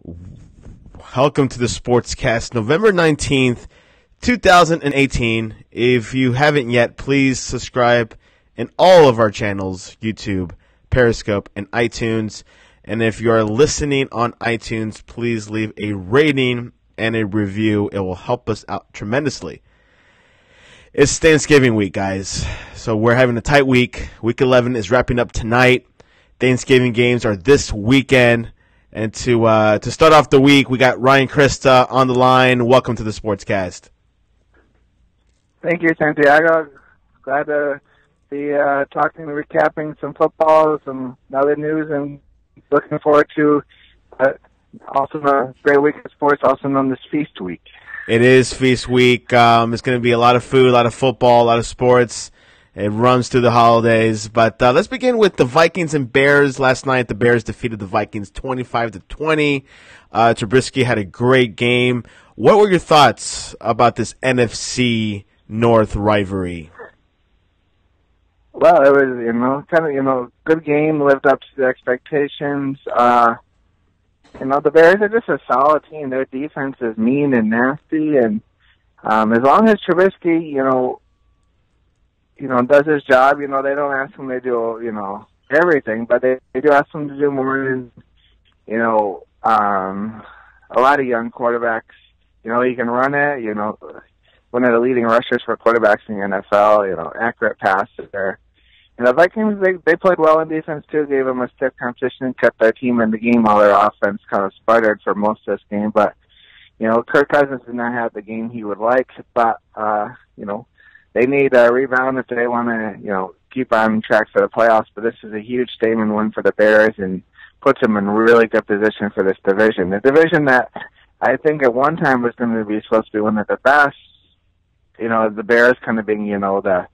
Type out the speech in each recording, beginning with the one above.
Welcome to the Sportscast, November 19th, 2018. If you haven't yet, please subscribe in all of our channels, YouTube, Periscope, and iTunes. And if you are listening on iTunes, please leave a rating and a review. It will help us out tremendously. It's Thanksgiving week, guys. So we're having a tight week. Week 11 is wrapping up tonight. Thanksgiving games are this weekend. And to start off the week, we got Ryan Christa on the line. Welcome to the Sportscast. Thank you, Santiago. Glad to be talking, recapping some football, some other news, and looking forward to also a great week of sports, also known as Feast Week. It is Feast Week. It's going to be a lot of food, a lot of football, a lot of sports. It runs through the holidays. But let's begin with the Vikings and Bears. Last night, the Bears defeated the Vikings 25-20. Trubisky had a great game. What were your thoughts about this NFC North rivalry? Well, it was, good game, lived up to the expectations. The Bears are just a solid team. Their defense is mean and nasty, and as long as Trubisky, does his job, they don't ask him to do, everything, but they do ask him to do more than, a lot of young quarterbacks, he can run it, one of the leading rushers for quarterbacks in the NFL, accurate passer. And the Vikings, they played well in defense, too, gave them a stiff competition and kept their team in the game while their offense kind of sputtered for most of this game. But, Kirk Cousins did not have the game he would like, but, they need a rebound if they want to, keep on track for the playoffs. But this is a huge statement win for the Bears and puts them in really good position for this division. The division that I think at one time was going to be supposed to be one of the best, the Bears kind of being, the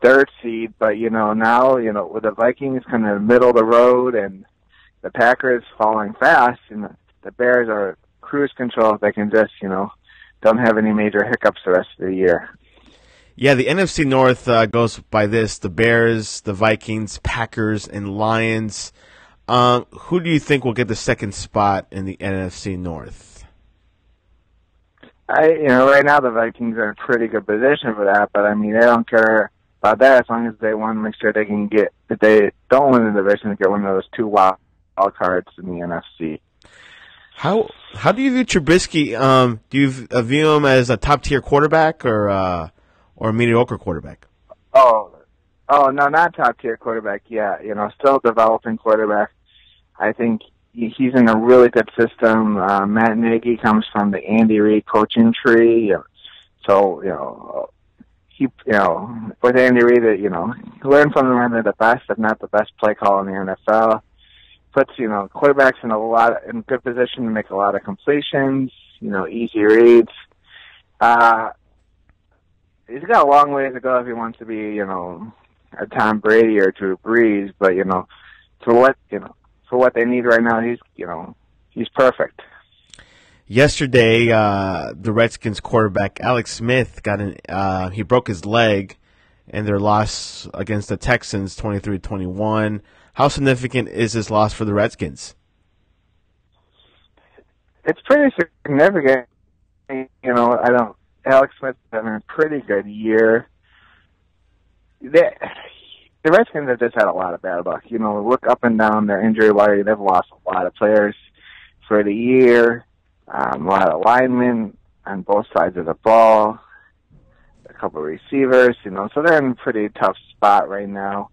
third seed. But, now, with the Vikings kind of middle of the road and the Packers falling fast, and the Bears are cruise control if they can just, don't have any major hiccups the rest of the year. Yeah, the NFC North goes by this: the Bears, the Vikings, Packers, and Lions. Who do you think will get the second spot in the NFC North? Right now the Vikings are in a pretty good position for that, but they don't care about that as long as they want to make sure they can get, if they don't win the division, get one of those two wild cards in the NFC. How do you view Trubisky? Do you view him as a top tier quarterback or a mediocre quarterback? Oh no, not top tier quarterback yet. Still developing quarterback. I think he's in a really good system. Matt Nagy comes from the Andy Reid coaching tree, so with Andy Reid, learn from one of the best, if not the best, play call in the NFL. Puts quarterbacks in good position to make a lot of completions. Easy reads. He's got a long way to go if he wants to be, a Tom Brady or Drew Brees. But for what they need right now, he's perfect. Yesterday, the Redskins quarterback Alex Smith he broke his leg in their loss against the Texans, 23-21. How significant is this loss for the Redskins? It's pretty significant. Alex Smith's having a pretty good year. The Redskins have just had a lot of bad luck. Look up and down their injury wire. They've lost a lot of players for the year, a lot of linemen on both sides of the ball, a couple of receivers, so they're in a pretty tough spot right now.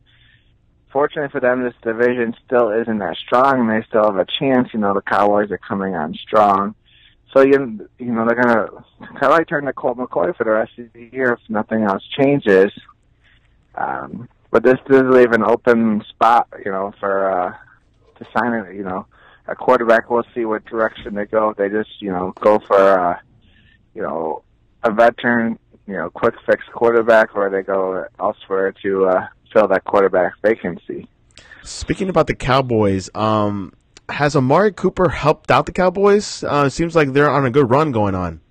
Fortunately for them, this division still isn't that strong, and they still have a chance. The Cowboys are coming on strong. So, they're going to kind of like turn to Colt McCoy for the rest of the year if nothing else changes. But this does leave an open spot, for to sign a quarterback. We'll see what direction they go. If they just, go for, a veteran, quick fix quarterback, or they go elsewhere to fill that quarterback vacancy. Speaking about the Cowboys, has Amari Cooper helped out the Cowboys? It seems like they're on a good run going on.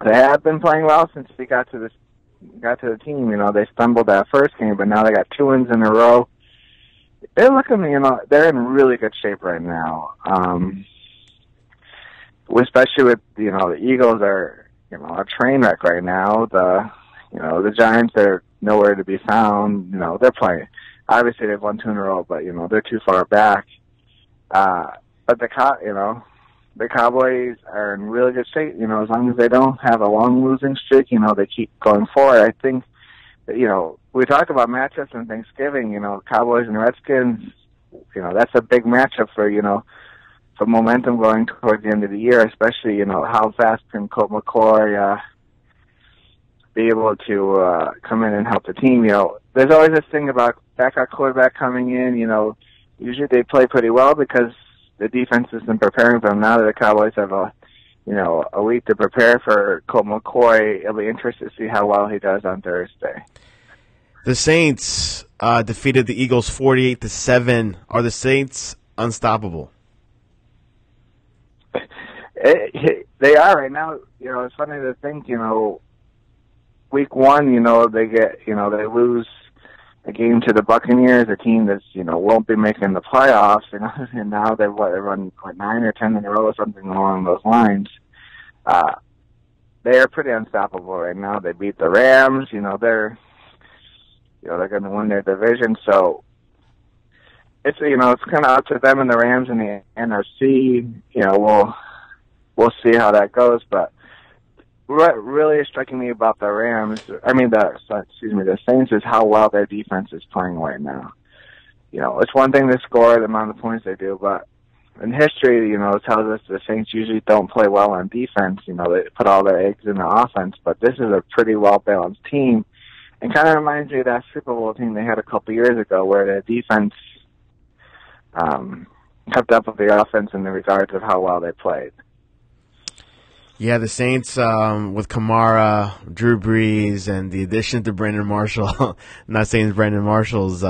They have been playing well since they got to the team. They stumbled that first game, but now they got 2 wins in a row. they're looking, they're in really good shape right now. Especially with, the Eagles are, a train wreck right now. The Giants are nowhere to be found. They're playing. Obviously, they've won 2 in a row, but, they're too far back. But the Cowboys are in really good shape. As long as they don't have a long losing streak, they keep going forward. I think that, we talk about matchups on Thanksgiving, Cowboys and Redskins, that's a big matchup for momentum going towards the end of the year, especially, how fast can Colt McCoy be able to come in and help the team. There's always this thing about backup quarterback coming in, usually they play pretty well because the defense has been preparing for them. Now that the Cowboys have a week to prepare for Colt McCoy, it'll be interesting to see how well he does on Thursday. The Saints defeated the Eagles 48-7. Are the Saints unstoppable? They are right now. It's funny to think. Week 1, they lose a game to the Buccaneers, a team that's won't be making the playoffs, and now they run 9 or 10 in a row or something along those lines. They are pretty unstoppable right now. They beat the Rams. They're going to win their division. So it's it's kind of up to them and the Rams in the NFC. We'll see how that goes. But what really is striking me about the the Saints is how well their defense is playing right now. It's one thing to score the amount of points they do, but in history, it tells us the Saints usually don't play well on defense. They put all their eggs in the offense, but this is a pretty well-balanced team. And kind of reminds me of that Super Bowl team they had a couple years ago where the defense kept up with the offense in the regards of how well they played. Yeah, the Saints with Kamara, Drew Brees, and the addition to Brandon Marshall. I'm not saying it's Brandon Marshall's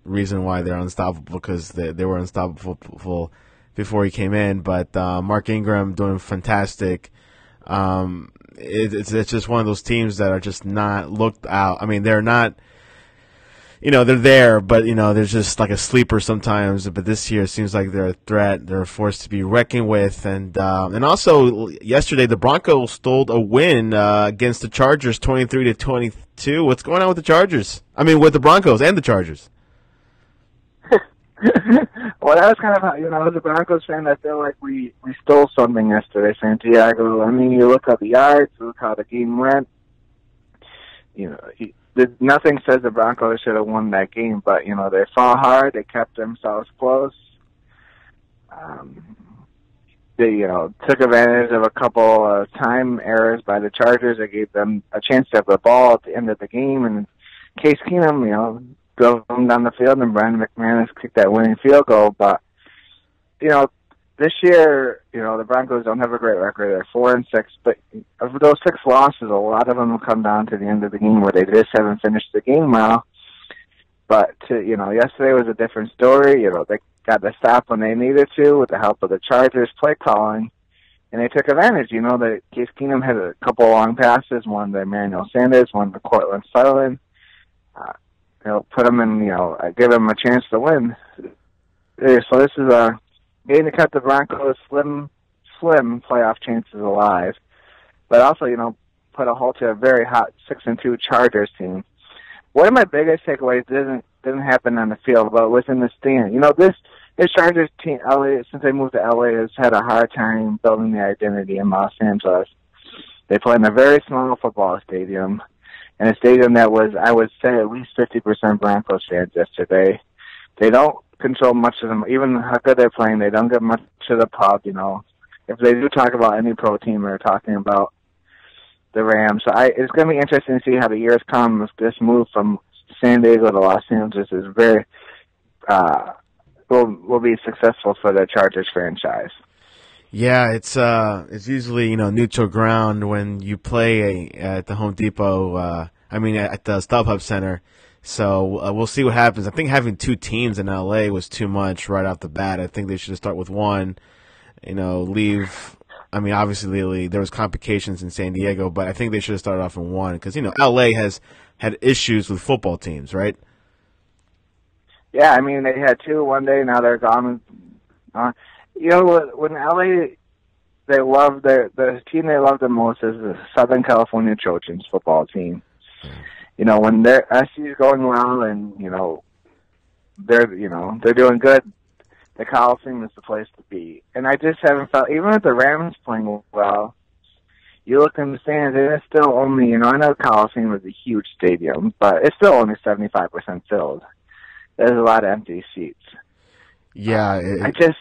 reason why they're unstoppable, because they were unstoppable before he came in. But Mark Ingram doing fantastic. It's just one of those teams that are just not looked out. I mean, they're not. They're there, but, there's just like a sleeper sometimes. But this year it seems like they're a threat. They're a force to be reckoned with. And also, yesterday, the Broncos stole a win against the Chargers, 23-22. What's going on with the Chargers? I mean, with the Broncos and the Chargers. Well, that was kind of, as a Broncos fan, I feel like we stole something yesterday, Santiago. I mean, you look at the yards, you look how the game went. Nothing says the Broncos should have won that game, but, they fought hard. They kept themselves close. They, took advantage of a couple of time errors by the Chargers. They gave them a chance to have the ball at the end of the game. And Case Keenum, drove them down the field, and Brandon McManus kicked that winning field goal. But, this year, the Broncos don't have a great record. They're 4-6, but of those 6 losses, a lot of them will come down to the end of the game where they just haven't finished the game well. But yesterday was a different story. They got the stop when they needed to with the help of the Chargers play calling, and they took advantage. That Case Keenum had a couple of long passes, one to Emmanuel Sanders, one to Cortland Sutherland. Put them in, give them a chance to win. So this is a game to cut the Broncos' slim playoff chances alive, but also, put a halt to a very hot 6-2 Chargers team. One of my biggest takeaways didn't happen on the field, but within the stand. This Chargers team, LA, since they moved to LA, has had a hard time building their identity in Los Angeles. They play in a very small football stadium, and a stadium that was, I would say, at least 50% Broncos fans yesterday. They don't control much of them. Even how good they're playing, they don't get much to the pub. If they do talk about any pro team, they're talking about the Rams. So it's going to be interesting to see how the years come. If this move from San Diego to Los Angeles is very will be successful for the Chargers franchise. Yeah, it's usually neutral ground when you play at the Home Depot. At the StubHub Center. So we'll see what happens. I think having 2 teams in LA was too much right off the bat. I think they should start with one. Leave. Obviously there was complications in San Diego, but I think they should have started off in one because LA has had issues with football teams, right? Yeah, I mean, they had two one day, now they're gone. You know, when LA, they love the team they love the most is the Southern California Trojans football team. You know, when their SC's going well and, they're doing good, the Coliseum is the place to be. And I just haven't felt, even with the Rams playing well, you look in the stands, and it's still only, I know Coliseum is a huge stadium, but it's still only 75% filled. There's a lot of empty seats. Yeah. I just,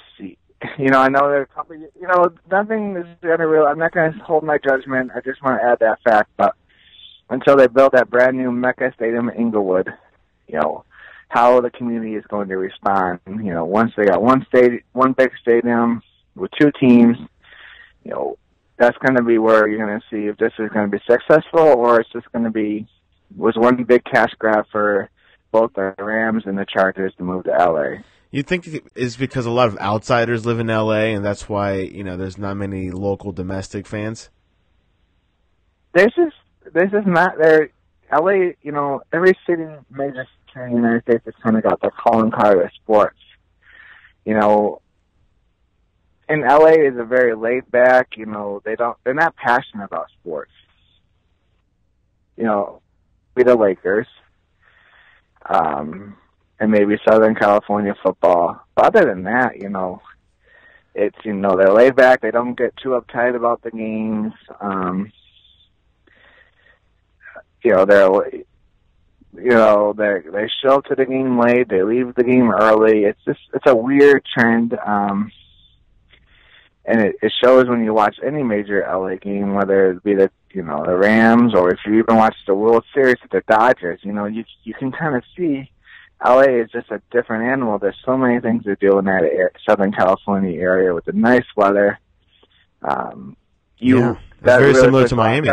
I know there are a couple, nothing is going to I'm not going to hold my judgment. I just want to add that fact, but until they build that brand new Mecca Stadium in Inglewood, how the community is going to respond. Once they got one big stadium with two teams, that's going to be where you're going to see if this is going to be successful or it's just going to was one big cash grab for both the Rams and the Chargers to move to LA. You think it's because a lot of outsiders live in LA and that's why, there's not many local domestic fans? There's just not there. LA, every city, major city in the United States has kind of got their calling card with sports. And LA is a very laid back, they're not passionate about sports. Be the Lakers, and maybe Southern California football. But other than that, it's, they're laid back. They don't get too uptight about the games. They show up to the game late. They leave the game early. It's a weird trend. And it shows when you watch any major LA game, whether it be the Rams or if you even watch the World Series with the Dodgers, you can kind of see LA is just a different animal. There's so many things to do in that Southern California area with the nice weather. Very similar to Miami.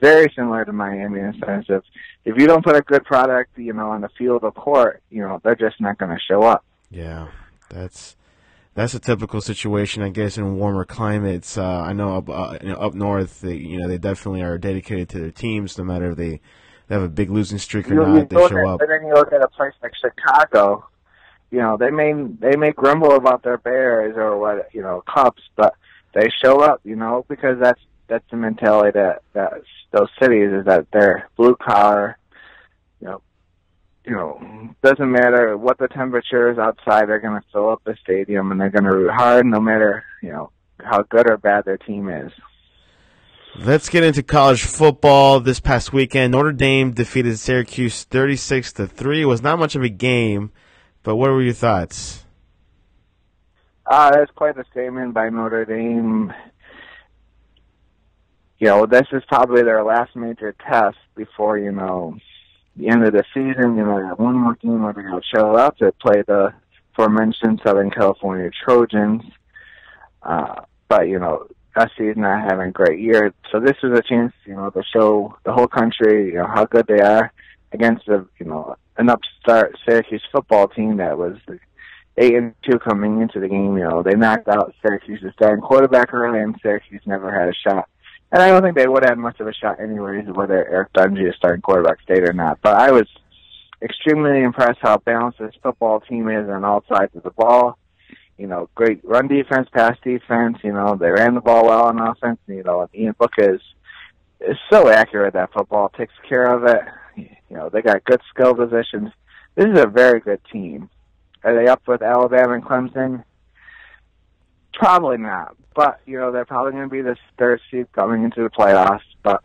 Very similar to Miami in the sense of if you don't put a good product, on the field or court, they're just not going to show up. Yeah, that's a typical situation, I guess, in warmer climates. I know up north, they definitely are dedicated to their teams, no matter if they have a big losing streak or not. They show up. But then you look at a place like Chicago. They may grumble about their Bears or Cubs, but they show up. Because that's the mentality that those cities is that they're blue collar. Doesn't matter what the temperature is outside, they're going to fill up the stadium and they're going to root hard no matter, how good or bad their team is. Let's get into college football. This past weekend, Notre Dame defeated Syracuse 36-3. It was not much of a game, but what were your thoughts? That's quite a statement by Notre Dame. This is probably their last major test before, the end of the season. They have one more game where they're going to show up to play the aforementioned Southern California Trojans. But, SC is not having a great year. So this is a chance, to show the whole country, how good they are against an upstart Syracuse football team that was 8-2 coming into the game. They knocked out Syracuse's starting quarterback early, and Syracuse never had a shot. And I don't think they would have much of a shot anyways, whether Eric Dungy is starting quarterback stayed or not. But I was extremely impressed how balanced this football team is on all sides of the ball. Great run defense, pass defense. They ran the ball well on offense. And Ian Book is so accurate at football, takes care of it. They got good skill positions. This is a very good team. Are they up with Alabama and Clemson? Probably not. But, they're probably going to be the third seed coming into the playoffs. But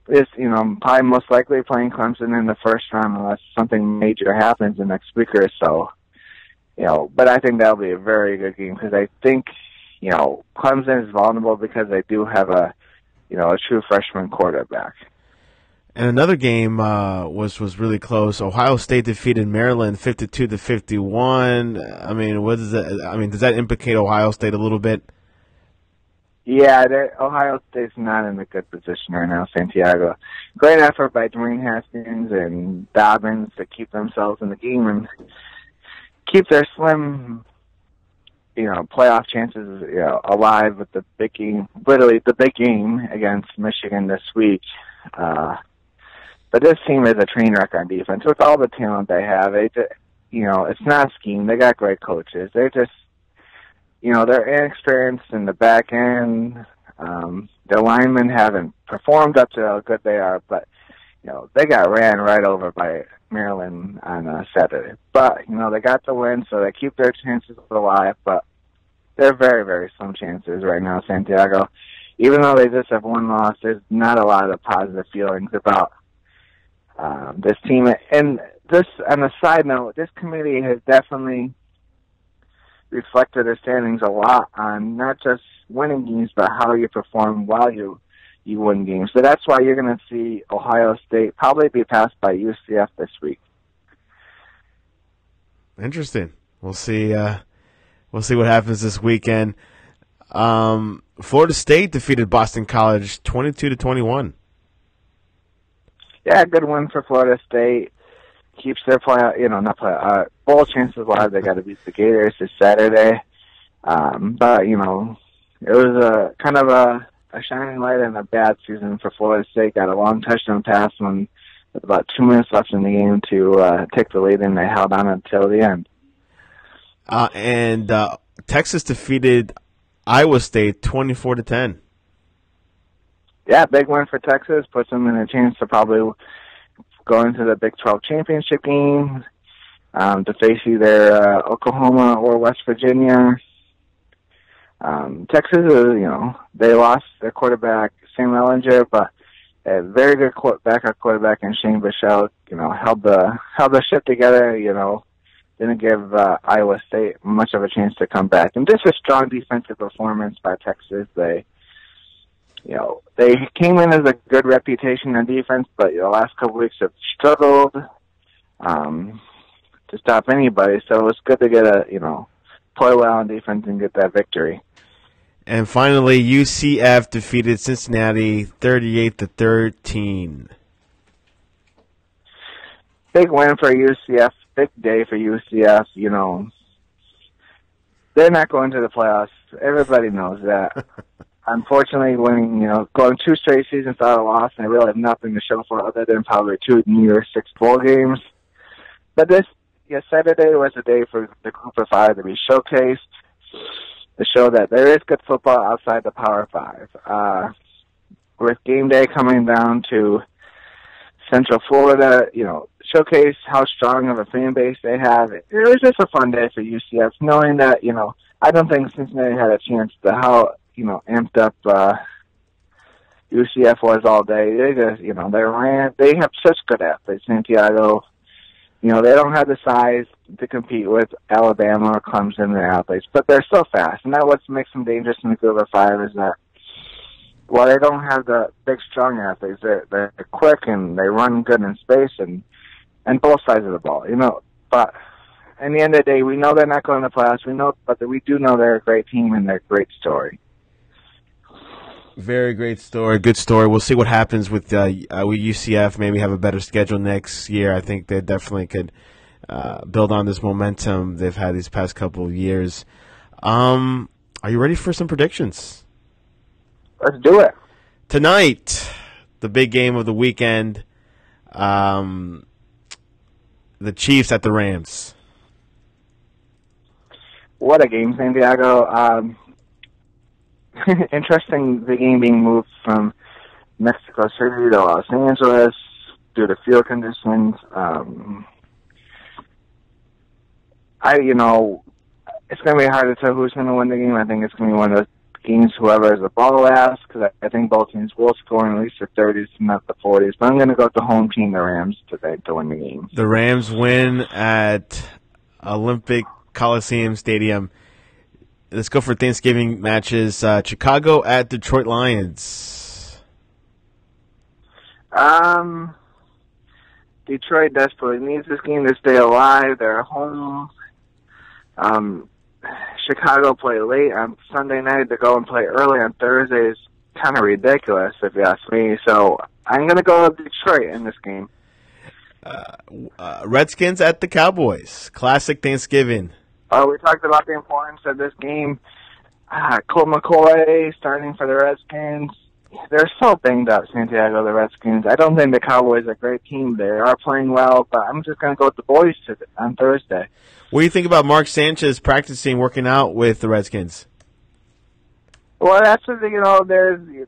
it's, probably most likely playing Clemson in the first round unless something major happens the next week or so. But I think that'll be a very good game because I think, Clemson is vulnerable because they do have a true freshman quarterback. And another game was really close. Ohio State defeated Maryland 52-51. I mean, what is that? I mean, does that implicate Ohio State a little bit? Yeah, Ohio State's not in a good position right now. Santiago, great effort by Dwayne Haskins and Dobbins to keep themselves in the game and keep their slim, playoff chances, alive with the big game. Literally, the big game against Michigan this week. But this team is a train wreck on defense with all the talent they have. It's not a scheme. They got great coaches. They just, they're inexperienced in the back end. Their linemen haven't performed up to how good they are, but they got ran right over by Maryland on Saturday. But they got the win, so they keep their chances alive. But they're very, very slim chances right now, Santiago. Even though they just have one loss, there's not a lot of positive feelings about this team. And this, on a side note, this committee has definitely reflected their standings a lot on not just winning games, but how you perform while you win games. So that's why you're going to see Ohio State probably be passed by UCF this week. Interesting. We'll see. We'll see what happens this weekend. Florida State defeated Boston College 22-21. Yeah, good win for Florida State. Keeps their bowl chances alive. They got to beat the Gators this Saturday. But it was a kind of a shining light in a bad season for Florida State. Got a long touchdown pass with about 2 minutes left in the game to take the lead, and they held on until the end. And Texas defeated Iowa State 24-10. Yeah, big win for Texas. Puts them in a chance to probably go into the Big 12 championship game to face either Oklahoma or West Virginia. Texas is, they lost their quarterback, Sam Ellinger, but a very good backup quarterback in Shane Bichelle, held the ship together, didn't give Iowa State much of a chance to come back. And just a strong defensive performance by Texas. They came in as a good reputation on defense, but the last couple of weeks have struggled to stop anybody. So it was good to get play well on defense and get that victory. And finally, UCF defeated Cincinnati 38-13. Big win for UCF. Big day for UCF. They're not going to the playoffs. Everybody knows that. Unfortunately, going 2 straight seasons without a loss, and they really have nothing to show for other than probably 2 New Year's 6 bowl games. But Saturday was a day for the Group of 5 to be showcased, to show that there is good football outside the Power 5. With game day coming down to Central Florida, showcase how strong of a fan base they have. It was just a fun day for UCF, knowing that, I don't think Cincinnati had a chance to how, amped up UCF was all day. They just, they have such good athletes. Santiago, they don't have the size to compete with Alabama or Clemson, their athletes, but they're so fast. And that's what makes them dangerous in the Group of 5 is that, while they don't have the big, strong athletes, they're quick and they run good in space and both sides of the ball, But in the end of the day, we know they're not going to the playoffs. But we do know they're a great team and they're a great story. Very great story. Good story. We'll see what happens with UCF. Maybe have a better schedule next year. I think they definitely could build on this momentum they've had these past couple of years. Are you ready for some predictions? Let's do it. Tonight, the big game of the weekend, the Chiefs at the Rams. What a game, Santiago. Interesting, the game being moved from Mexico City to Los Angeles due to field conditions. It's going to be hard to tell who's going to win the game. I think it's going to be one of those games whoever has the ball last, because I think both teams will score in at least the 30s, not the 40s. But I'm going to go with the home team, the Rams, today to win the game. The Rams win at Olympic Coliseum Stadium. Let's go for Thanksgiving matches. Chicago at Detroit Lions. Detroit desperately needs this game to stay alive. They're home. Chicago play late on Sunday night to go and play early on Thursday is kind of ridiculous, if you ask me. So I'm going to go with Detroit in this game. Redskins at the Cowboys. Classic Thanksgiving. We talked about the importance of this game. Colt McCoy starting for the Redskins. they're so banged up, Santiago, the Redskins. I don't think the Cowboys are a great team. They are playing well, but I'm just going to go with the boys on Thursday. What do you think about Mark Sanchez practicing, working out with the Redskins? Well, that's the thing,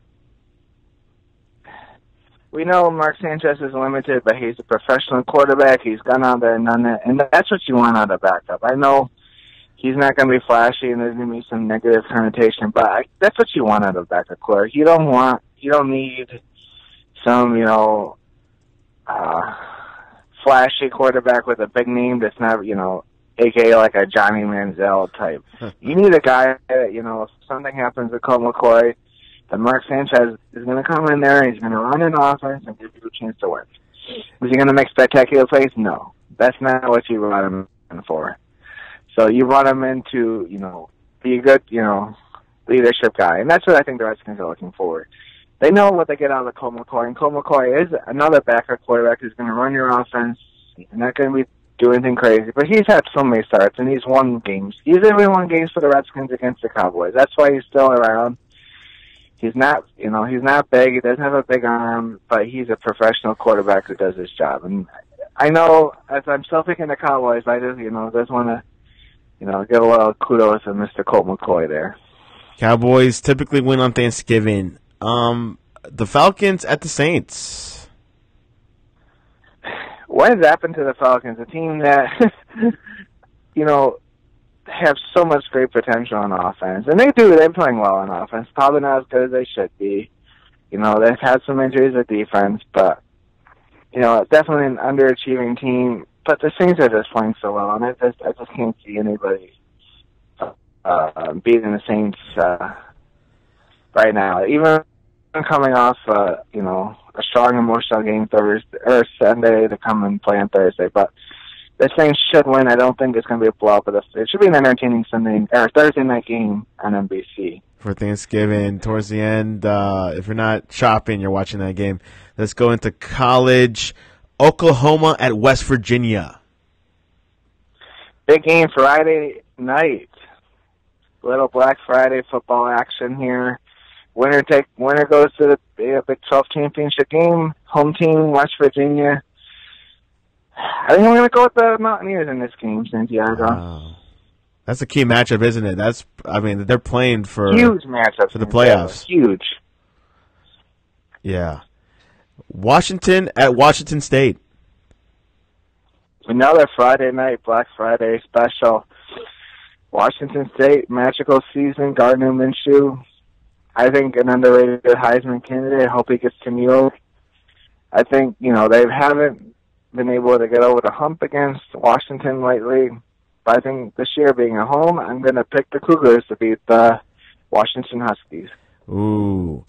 we know Mark Sanchez is limited, but he's a professional quarterback. He's gone out there and done it, and that's what you want out of backup. I know he's not going to be flashy, and there's going to be some negative connotation, but that's what you want out of backup quarterback. You don't need some, flashy quarterback with a big name that's not, a.k.a. like a Johnny Manziel type. You need a guy that, if something happens with Colt McCoy, then Mark Sanchez is going to come in there and he's going to run an offense and give you a chance to win. Is he going to make spectacular plays? No. That's not what you run him in for. So you run him in to, be a good, leadership guy. And that's what I think the Redskins are looking for. They know what they get out of Colt McCoy, and Colt McCoy is another backup quarterback who's going to run your offense. He's not going to be do anything crazy, but he's had so many starts, and he's won games. He's only won games for the Redskins against the Cowboys. That's why he's still around. He's not, he's not big. He doesn't have a big arm, but he's a professional quarterback who does his job. And I know, as I'm still picking the Cowboys, I just, just want to, give a little kudos to Mr. Colt McCoy there. Cowboys typically win on Thanksgiving. The Falcons at the Saints. What has happened to the Falcons? A team that, have so much great potential on offense. And they do. They're playing well on offense. Probably not as good as they should be. They've had some injuries at defense, but, definitely an underachieving team. But the Saints are just playing so well, and I just can't see anybody beating the Saints right now. Even coming off, a strong emotional game Thursday or Sunday to come and play on Thursday, but the Saints should win. I don't think it's going to be a blowout, but it should be an entertaining Thursday night game on NBC. For Thanksgiving, towards the end, if you're not shopping, you're watching that game. Let's go into college. Oklahoma at West Virginia. Big game Friday night. Little Black Friday football action here. Winner goes to the Big 12 championship game. Home team, West Virginia. I think I'm going to go with the Mountaineers in this game, Santiago. Wow. That's a key matchup, isn't it? They're playing for huge matchup for the playoffs. Huge. Yeah. Washington at Washington State. Another Friday night, Black Friday special. Washington State, magical season, Gardner Minshew. I think an underrated Heisman candidate. I hope he gets to New York. I think, they haven't been able to get over the hump against Washington lately. But I think this year being at home, I'm going to pick the Cougars to beat the Washington Huskies. Ooh.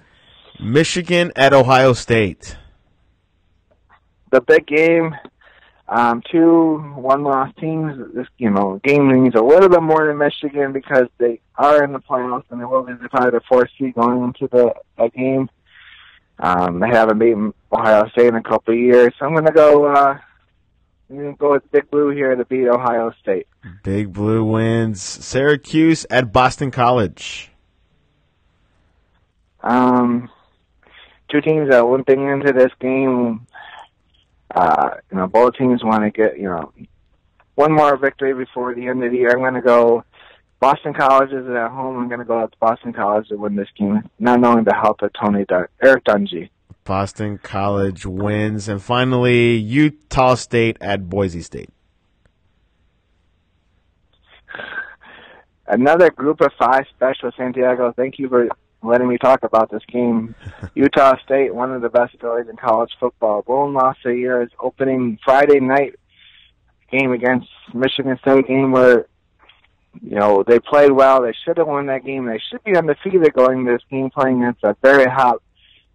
Michigan at Ohio State. The big game. Two one-loss teams. This, game means a little bit more than Michigan because they are in the playoffs and they will be probably the fourth seed going into the game. They haven't beaten Ohio State in a couple of years, so I'm going to go with Big Blue here to beat Ohio State. Big Blue wins. Syracuse at Boston College. Two teams that are limping into this game. Both teams want to get, one more victory before the end of the year. I'm going to go Boston College is at home. I'm going to go out to Boston College to win this game, not knowing the help of Eric Dungy. Boston College wins. And finally, Utah State at Boise State. Another Group of Five special, Santiago. Thank you for letting me talk about this game. Utah State, one of the best stories in college football. Lone loss of the year is opening Friday night game against Michigan State, game where, they played well. They should have won that game. They should be undefeated going to this game playing against a very hot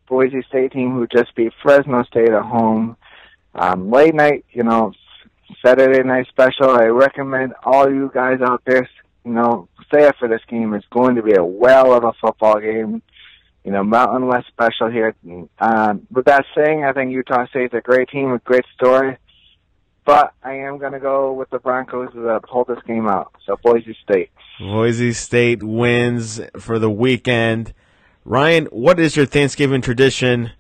Boise State team who just beat Fresno State at home. Late night, Saturday night special. I recommend all you guys out there, stay up for this game. It's going to be a whale of a football game. Mountain West special here. With that saying, I think Utah State's a great team, a great story. But I am going to go with the Broncos to pull this game out. So Boise State. Boise State wins for the weekend. Ryan, what is your Thanksgiving tradition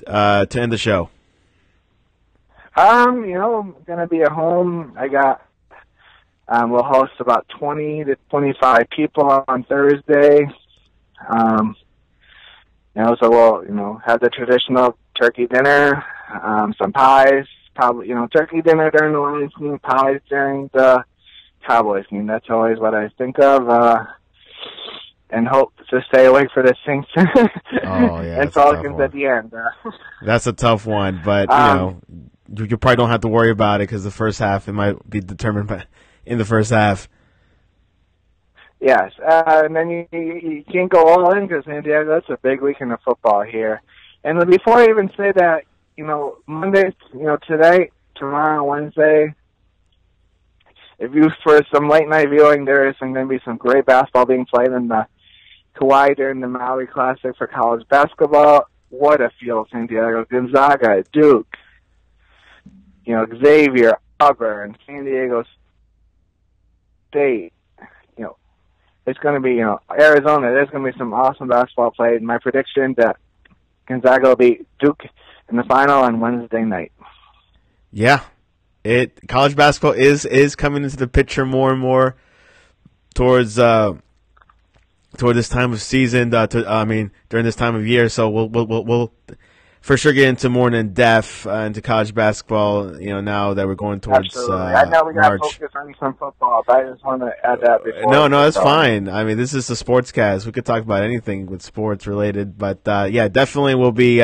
to end the show? I'm gonna be at home. I got we'll host about 20 to 25 people on Thursday. So we'll have the traditional turkey dinner, some pies, probably turkey dinner during the Lions game, pies during the Cowboys game. That's always what I think of, and hope to stay awake for the Saints and Falcons at the end. That's a tough one, but you probably don't have to worry about it because the first half, it might be determined in the first half. Yes, and then you can't go all in because San Diego, that's a big weekend of football here. And before I even say that, Monday, today, tomorrow, Wednesday, for some late night viewing, there is going to be some great basketball being played in the Kauai during the Maui Classic for college basketball. What a field, San Diego. Gonzaga, Duke, Xavier, Auburn, San Diego State. It's going to be, Arizona. There's going to be some awesome basketball played. My prediction that Gonzaga will beat Duke in the final on Wednesday night. Yeah. College basketball is coming into the picture more and more towards this time of season. During this time of year. So we'll for sure get into more in depth into college basketball. Now that we're going towards I know we got to March. focus on some football, but I just want to add that before. No, that's fine. I mean, this is a sports cast. We could talk about anything with sports related, but yeah, definitely we'll be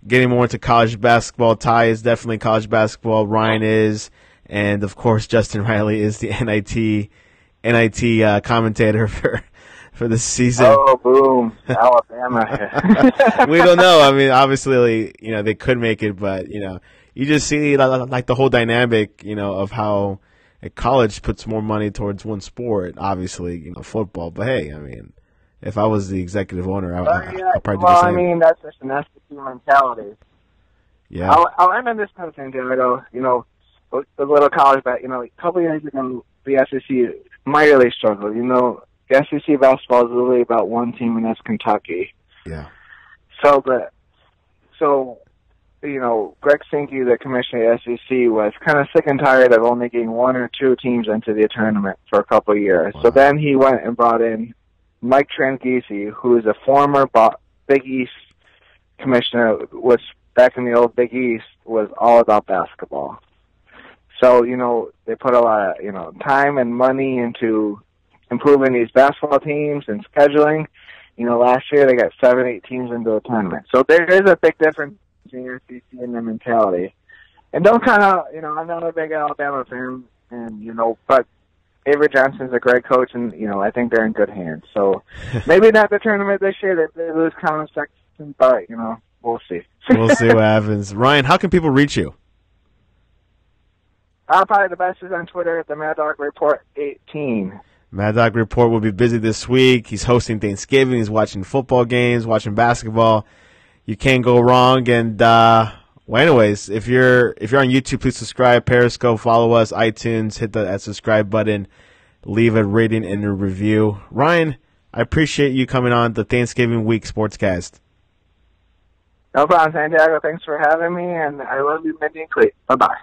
getting more into college basketball. Ty is definitely college basketball. Ryan is, and of course Justin Riley is the NIT commentator for this season. Oh, boom, Alabama. We don't know. I mean, obviously, they could make it, but you just see like the whole dynamic, of how a college puts more money towards one sport. Obviously, football. But hey, I mean, if I was the executive owner, I'd probably do the same. I mean, that's just an SEC mentality. Yeah. I'll end on this kind of thing, Diego. The little college, but a couple years ago, the SEC mightily struggled. The SEC basketball is really about one team, and that's Kentucky. Yeah. So Greg Sankey, the commissioner of the SEC, was kind of sick and tired of only getting one or two teams into the tournament for a couple of years. Wow. So then he went and brought in Mike Tranghese, who is a former Big East commissioner, was back in the old Big East, was all about basketball. So, they put a lot of, time and money into improving these basketball teams and scheduling. Last year they got 7-8 teams into a tournament. So there is a big difference between your SEC and their mentality. And don't I'm not a big Alabama fan, but Avery Johnson's a great coach, and, I think they're in good hands. So maybe not the tournament this year. They lose Colin Sexton, but, we'll see. We'll see what happens. Ryan, how can people reach you? Probably the best is on Twitter at the Mad Dog Report 18. Mad Dog Report will be busy this week. He's hosting Thanksgiving. He's watching football games, watching basketball. You can't go wrong. And anyways, if you're on YouTube, please subscribe. Periscope, follow us. iTunes, hit that subscribe button. Leave a rating and a review. Ryan, I appreciate you coming on the Thanksgiving week Sportscast. No problem, Santiago. Thanks for having me, and I love you, Mindy and Cleet. Bye-bye.